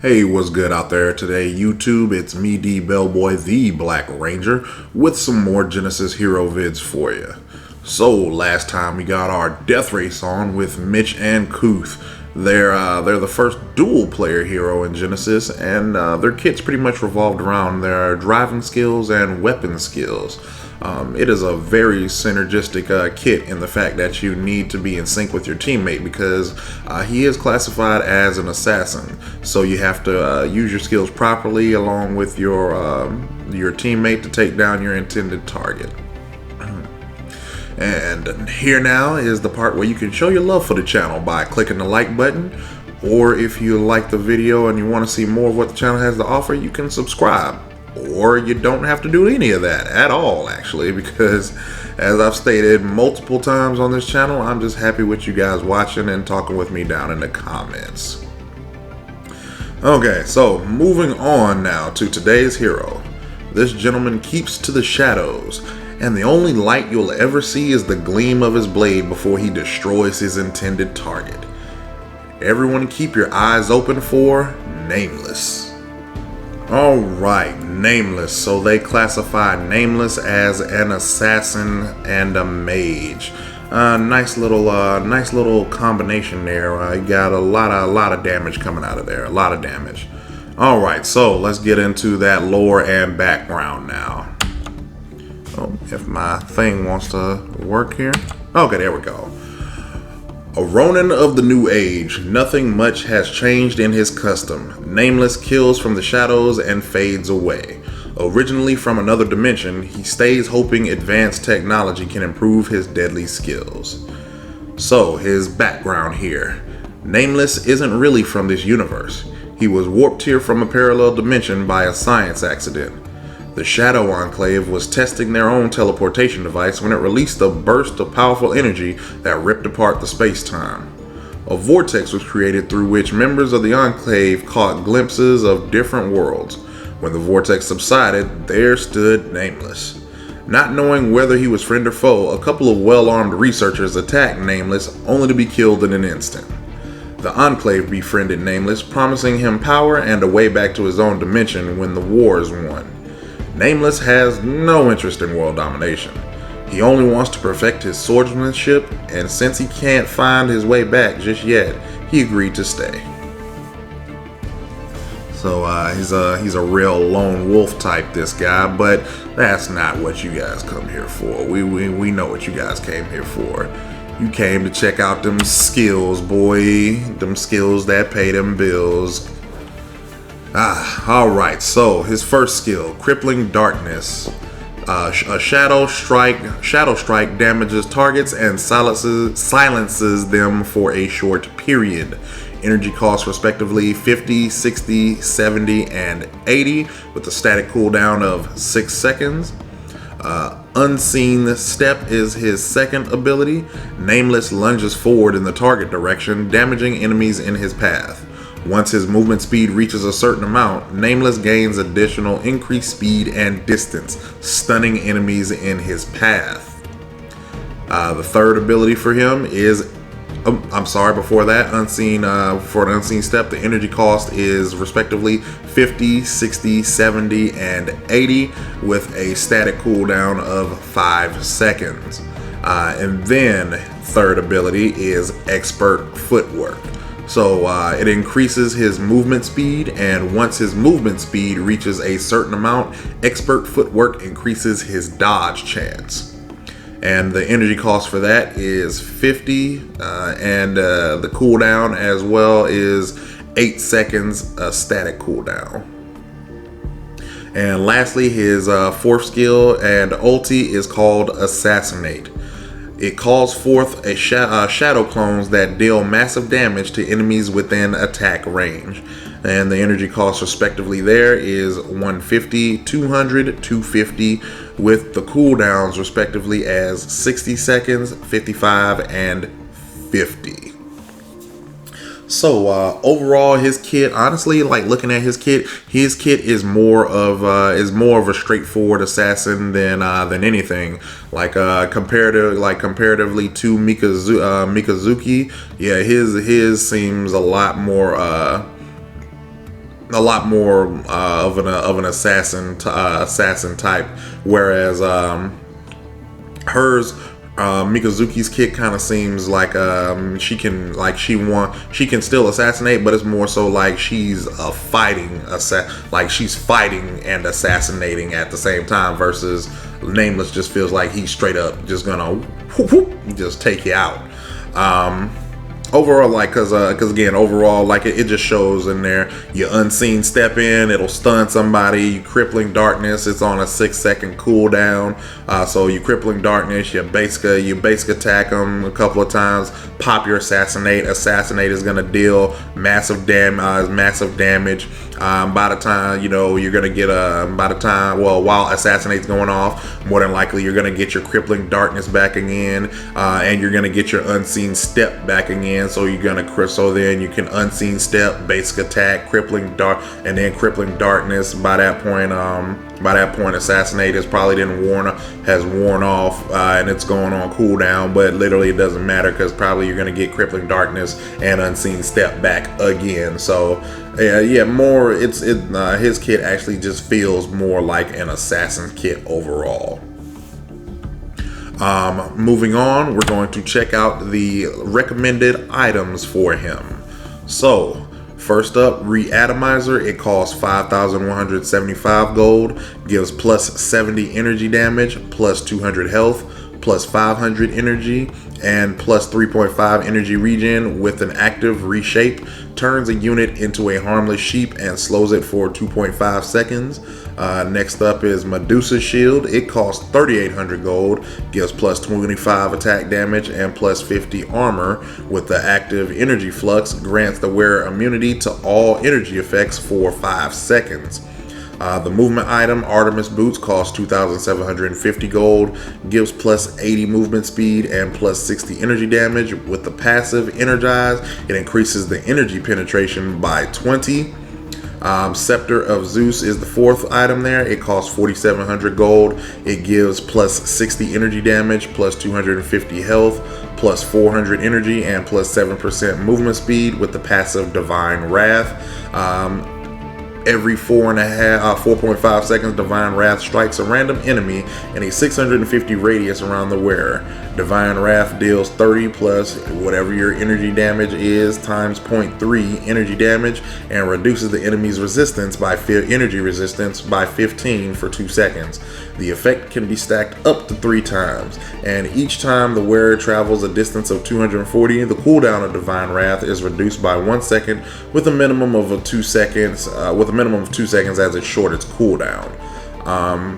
Hey, what's good out there today, YouTube? It's me, D Bellboy, the Black Ranger, with some more Genesis Hero vids for you. So, last time we got our Death Race on with Mitch and Kuth. They're the first dual-player hero in Genesis, and their kits pretty much revolved around their driving skills and weapon skills. It is a very synergistic kit in the fact that you need to be in sync with your teammate because he is classified as an assassin. So you have to use your skills properly along with your teammate to take down your intended target. And here now is the part where you can show your love for the channel by clicking the like button, or if you like the video and you want to see more of what the channel has to offer, you can subscribe. Or you don't have to do any of that at all, actually, because as I've stated multiple times on this channel, I'm just happy with you guys watching and talking with me down in the comments. Okay, so moving on now to today's hero. This gentleman keeps to the shadows, and the only light you'll ever see is the gleam of his blade before he destroys his intended target. Everyone keep your eyes open for Nameless. Alright, Nameless. So they classify Nameless as an assassin and a mage. Nice little combination there. You got a lot of damage coming out of there. A lot of damage. Alright, so let's get into that lore and background now. Oh, if my thing wants to work here. Okay, there we go. A Ronin of the New Age, nothing much has changed in his custom. Nameless kills from the shadows and fades away. Originally from another dimension, he stays hoping advanced technology can improve his deadly skills. So, his background here. Nameless isn't really from this universe. He was warped here from a parallel dimension by a science accident. The Shadow Enclave was testing their own teleportation device when it released a burst of powerful energy that ripped apart the space-time. A vortex was created through which members of the Enclave caught glimpses of different worlds. When the vortex subsided, there stood Nameless. Not knowing whether he was friend or foe, a couple of well-armed researchers attacked Nameless, only to be killed in an instant. The Enclave befriended Nameless, promising him power and a way back to his own dimension when the war is won. Nameless has no interest in world domination. He only wants to perfect his swordsmanship, and since he can't find his way back just yet, he agreed to stay. So he's a real lone wolf type, this guy, but that's not what you guys come here for. We know what you guys came here for. You came to check out them skills, boy. Them skills that pay them bills. Alright, so his first skill, Crippling Darkness. A shadow strike damages targets and silences them for a short period. Energy costs respectively 50, 60, 70, and 80 with a static cooldown of 6 seconds. Unseen Step is his second ability. Nameless lunges forward in the target direction, damaging enemies in his path. Once his movement speed reaches a certain amount, Nameless gains additional increased speed and distance, stunning enemies in his path. The third ability for him is, before that, for an Unseen Step, the energy cost is respectively 50, 60, 70, and 80 with a static cooldown of 5 seconds. And then third ability is Expert Footwork. So it increases his movement speed, and once his movement speed reaches a certain amount, Expert Footwork increases his dodge chance. And the energy cost for that is 50, and the cooldown as well is 8 seconds static cooldown. And lastly, his fourth skill and ulti is called Assassinate. It calls forth a shadow clones that deal massive damage to enemies within attack range. And the energy cost respectively there is 150, 200, 250, with the cooldowns respectively as 60 seconds, 55, and 50. So overall, his kit, honestly, like looking at his kit is more of a straightforward assassin than anything. Like comparatively to Mikazuki, yeah, his seems a lot more a lot more of an assassin type, whereas hers, Mikazuki's kit kind of seems like she can still assassinate, but it's more so like she's she's fighting and assassinating at the same time, versus Nameless just feels like he's straight up just gonna just take you out. Overall, like, cause again, overall, like, it just shows in there, you unseen step in, it'll stun somebody. Crippling darkness, it's on a 6-second cooldown. So you crippling darkness, you basic attack them a couple of times, pop your assassinate. Assassinate is gonna deal massive damage. By the time, you're gonna get while assassinate's going off, more than likely you're gonna get your crippling darkness back again, and you're gonna get your unseen step back again. So then you can unseen step, basic attack, crippling dark, and then crippling darkness. By that point, assassinate has worn off, and it's going on cooldown. But literally, it doesn't matter, because probably you're gonna get crippling darkness and unseen step back again. So his kit actually just feels more like an assassin kit overall. Moving on, we're going to check out the recommended items for him. So, first up, Reatomizer. It costs 5,175 gold, gives plus 70 energy damage, plus 200 health, plus 500 energy, and plus 3.5 energy regen with an active reshape. Turns a unit into a harmless sheep and slows it for 2.5 seconds. Next up is Medusa Shield. It costs 3,800 gold, gives plus 25 attack damage and plus 50 armor with the active energy flux. Grants the wearer immunity to all energy effects for 5 seconds. The movement item, Artemis Boots, costs 2,750 gold, gives plus 80 movement speed and plus 60 energy damage. With the passive Energize, it increases the energy penetration by 20. Scepter of Zeus is the fourth item there. It costs 4,700 gold. It gives plus 60 energy damage, plus 250 health, plus 400 energy, and plus 7% movement speed with the passive Divine Wrath. Every 4.5 seconds, Divine Wrath strikes a random enemy in a 650 radius around the wearer. Divine Wrath deals 30 plus whatever your energy damage is times 0.3 energy damage, and reduces the enemy's resistance by energy resistance by 15 for 2 seconds. The effect can be stacked up to 3 times, and each time the wearer travels a distance of 240, the cooldown of Divine Wrath is reduced by 1 second, with a minimum of 2 seconds. As its shortest cooldown.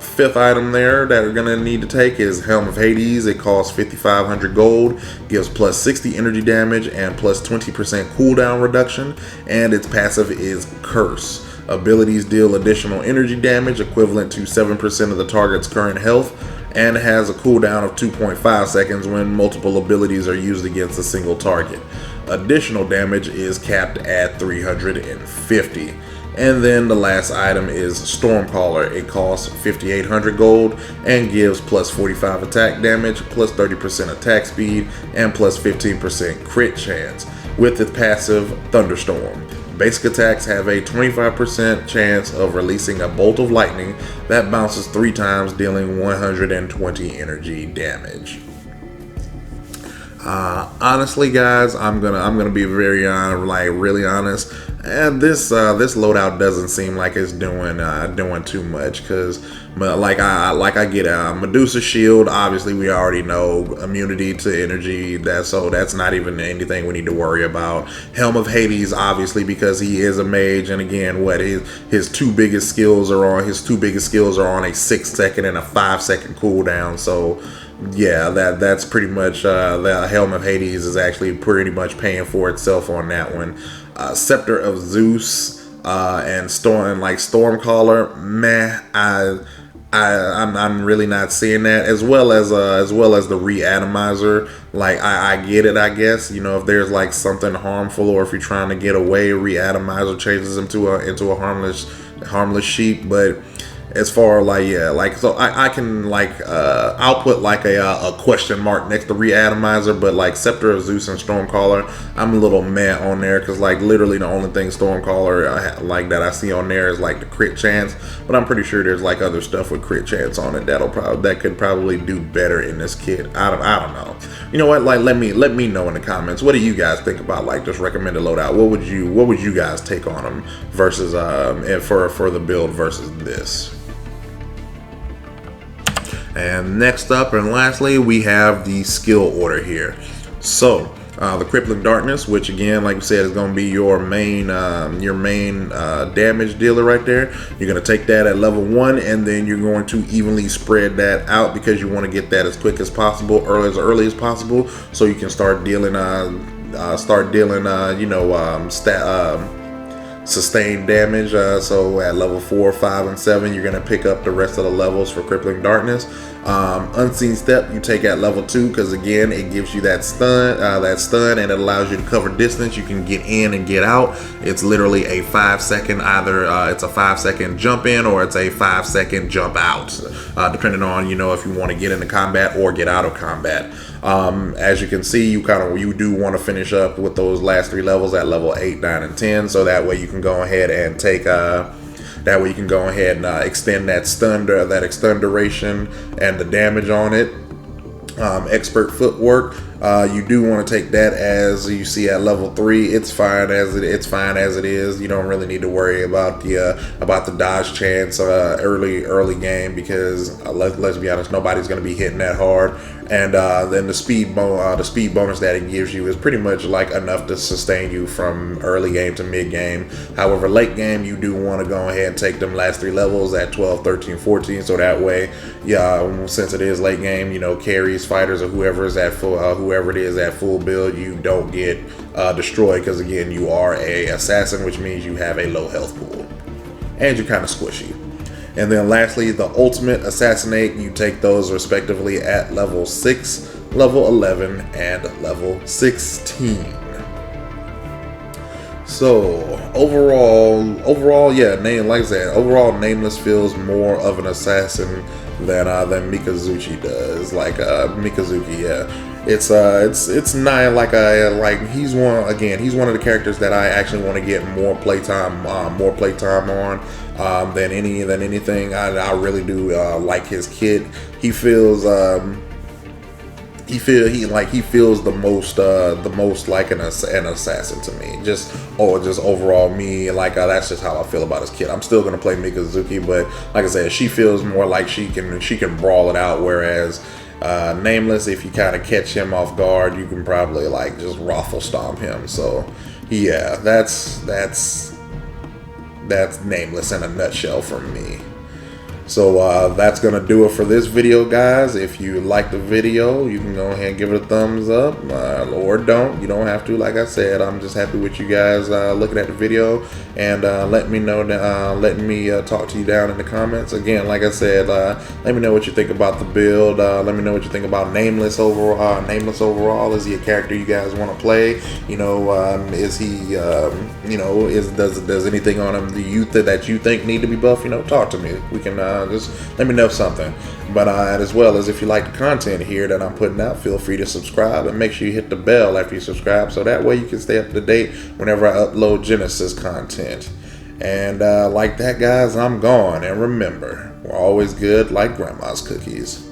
Fifth item there that we're gonna need to take is Helm of Hades. It costs 5,500 gold, gives plus 60 energy damage and plus 20% cooldown reduction, and its passive is Curse. Abilities deal additional energy damage equivalent to 7% of the target's current health, and has a cooldown of 2.5 seconds when multiple abilities are used against a single target. Additional damage is capped at 350. And then the last item is Stormcaller. It costs 5,800 gold and gives plus 45 attack damage, plus 30% attack speed, and plus 15% crit chance with its passive Thunderstorm. Basic attacks have a 25% chance of releasing a bolt of lightning that bounces 3 times, dealing 120 energy damage. Honestly, guys, I'm gonna be very really honest. And this loadout doesn't seem like it's doing too much, because I get Medusa Shield. Obviously, we already know immunity to energy. That's not even anything we need to worry about. Helm of Hades, obviously, because he is a mage, and again, his two biggest skills are on a 6-second and a 5-second cooldown. So yeah, that's pretty much the Helm of Hades is actually pretty much paying for itself on that one. Scepter of Zeus and Stormcaller, meh. I'm really not seeing that, as well as the Reatomizer. I get it, I guess. If there's like something harmful, or if you're trying to get away, Reatomizer changes him into a harmless sheep. But as far like, yeah, like, so I can like I'll put like a question mark next to Reatomizer, but like Scepter of Zeus and Stormcaller, I'm a little meh on there, because like literally the only thing Stormcaller like that I see on there is like the crit chance, but I'm pretty sure there's like other stuff with crit chance on it that could probably do better in this kit. I don't know. You know what? Like, let me know in the comments. What do you guys think about like just recommended loadout? What would you guys take on them versus and for the build versus this? And next up and lastly, we have the skill order here. So the Crippling Darkness, which again, like we said, is going to be your main damage dealer right there. You're going to take that at level 1, and then you're going to evenly spread that out, because you want to get that as quick as possible, early as possible, so you can start dealing sustained damage. So at level 4, 5, and 7, you're going to pick up the rest of the levels for Crippling Darkness. Unseen Step you take at level 2, because again, it gives you that stun, and it allows you to cover distance. You can get in and get out. It's literally a 5-second, either it's a 5-second jump in, or it's a 5-second jump out, depending on, you know, if you want to get into combat or get out of combat. As you can see, you do want to finish up with those last 3 levels at level 8, 9, and 10, so that way you can go ahead and take extend that stun duration and the damage on it. Expert Footwork, you do want to take that, as you see, at level 3. It's fine as it is. You don't really need to worry about the dodge chance early game, because let's be honest, nobody's going to be hitting that hard. And then the speed bonus that it gives you is pretty much like enough to sustain you from early game to mid game. However, late game, you do want to go ahead and take them last 3 levels at 12, 13, 14, so that way, yeah, since it is late game, you know, carries, fighters, or whoever it is at full build, you don't get destroyed, because again, you are a assassin, which means you have a low health pool and you're kind of squishy. And then lastly, the Ultimate Assassinate, you take those respectively at level 6, level 11, and level 16. So overall, yeah, like I said, overall, Nameless feels more of an assassin than Mikazuki does. Like Mikazuki, yeah. It's not like he's one of the characters that I actually want to get more playtime on than anything. I really do like his kit. He feels the most like an assassin to me. Just overall, me, like that's just how I feel about his kit. I'm still gonna play Mikazuki, but like I said, she feels more like she can brawl it out, whereas Nameless, if you kind of catch him off guard, you can probably like just raffle stomp him. So yeah, that's Nameless in a nutshell from me. So that's gonna do it for this video, guys. If you like the video, you can go ahead and give it a thumbs up, or don't. You don't have to. Like I said, I'm just happy with you guys looking at the video, and let me know, letting me talk to you down in the comments. Again, like I said, let me know what you think about the build. Let me know what you think about Nameless overall. Is he a character you guys want to play? You know, is he, does anything on him that you think need to be buffed? You know, talk to me. We can just let me know something. But as well as, if you like the content here that I'm putting out, feel free to subscribe, and make sure you hit the bell after you subscribe, so that way you can stay up to date whenever I upload Genesis content. And like that, guys, I'm gone. And remember, we're always good like grandma's cookies.